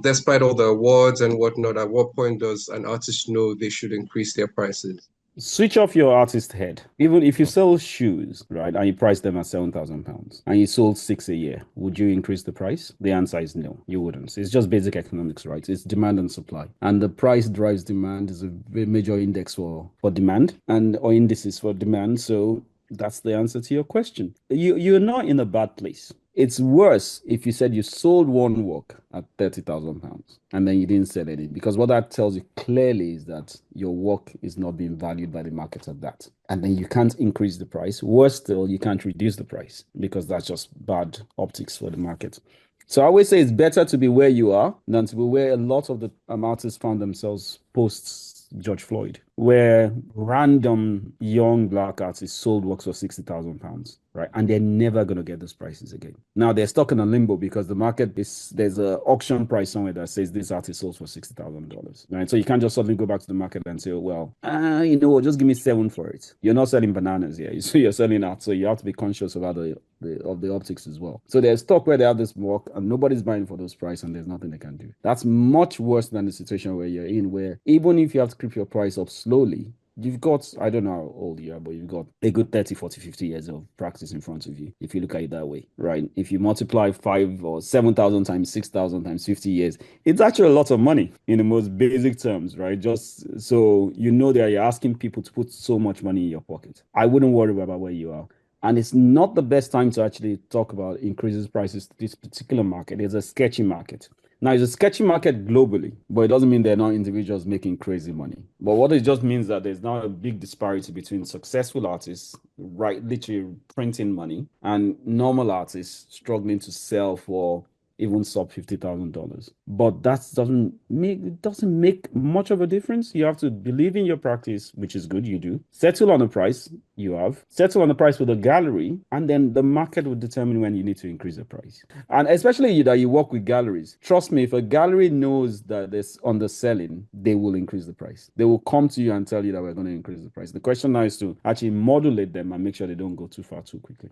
Despite all the awards and whatnot, at what point does an artist know they should increase their prices? Switch off your artist head. Even if you sell shoes, right, and you price them at £7,000 and you sold six a year, would you increase the price? The answer is no, you wouldn't. It's just basic economics, right? It's demand and supply. And the price drives demand is a very major index for demand and or indices for demand. So that's the answer to your question. You're not in a bad place. It's worse if you said you sold one work at £30,000 and then you didn't sell any, because what that tells you clearly is that your work is not being valued by the market at that. And then you can't increase the price. Worse still, you can't reduce the price because that's just bad optics for the market. So I always say it's better to be where you are than to be where a lot of the artists found themselves post George Floyd, where random young black artists sold works for £60,000, right? And they're never going to get those prices again. Now they're stuck in a limbo because the market is, there's an auction price somewhere that says this artist sold for $60,000, right? So you can't just suddenly go back to the market and say, oh, well, you know what, just give me seven for it. You're not selling bananas here. So you're selling art. So you have to be conscious about the optics as well. So there's stock where they have this work and nobody's buying for those prices and there's nothing they can do. That's much worse than the situation where you're in, where even if you have to creep your price up slowly, you've got, I don't know how old you are, but you've got a good 30, 40, 50 years of practice in front of you, if you look at it that way, right? If you multiply 5 or 7,000 times 6,000 times 50 years, it's actually a lot of money in the most basic terms, right? Just so you know that you're asking people to put so much money in your pocket. I wouldn't worry about where you are. And it's not the best time to actually talk about increases prices to this particular market. It's a sketchy market. Now, it's a sketchy market globally, but it doesn't mean they're not individuals making crazy money. But what it just means that there's now a big disparity between successful artists, right, literally printing money, and normal artists struggling to sell for even sub $50,000. But that doesn't make much of a difference. You have to believe in your practice, which is good, you do. Settle on a price, you have. Settle on the price with a gallery, and then the market will determine when you need to increase the price. And especially you that you work with galleries, trust me, if a gallery knows that there's underselling, they will increase the price. They will come to you and tell you that we're going to increase the price. The question now is to actually modulate them and make sure they don't go too far too quickly.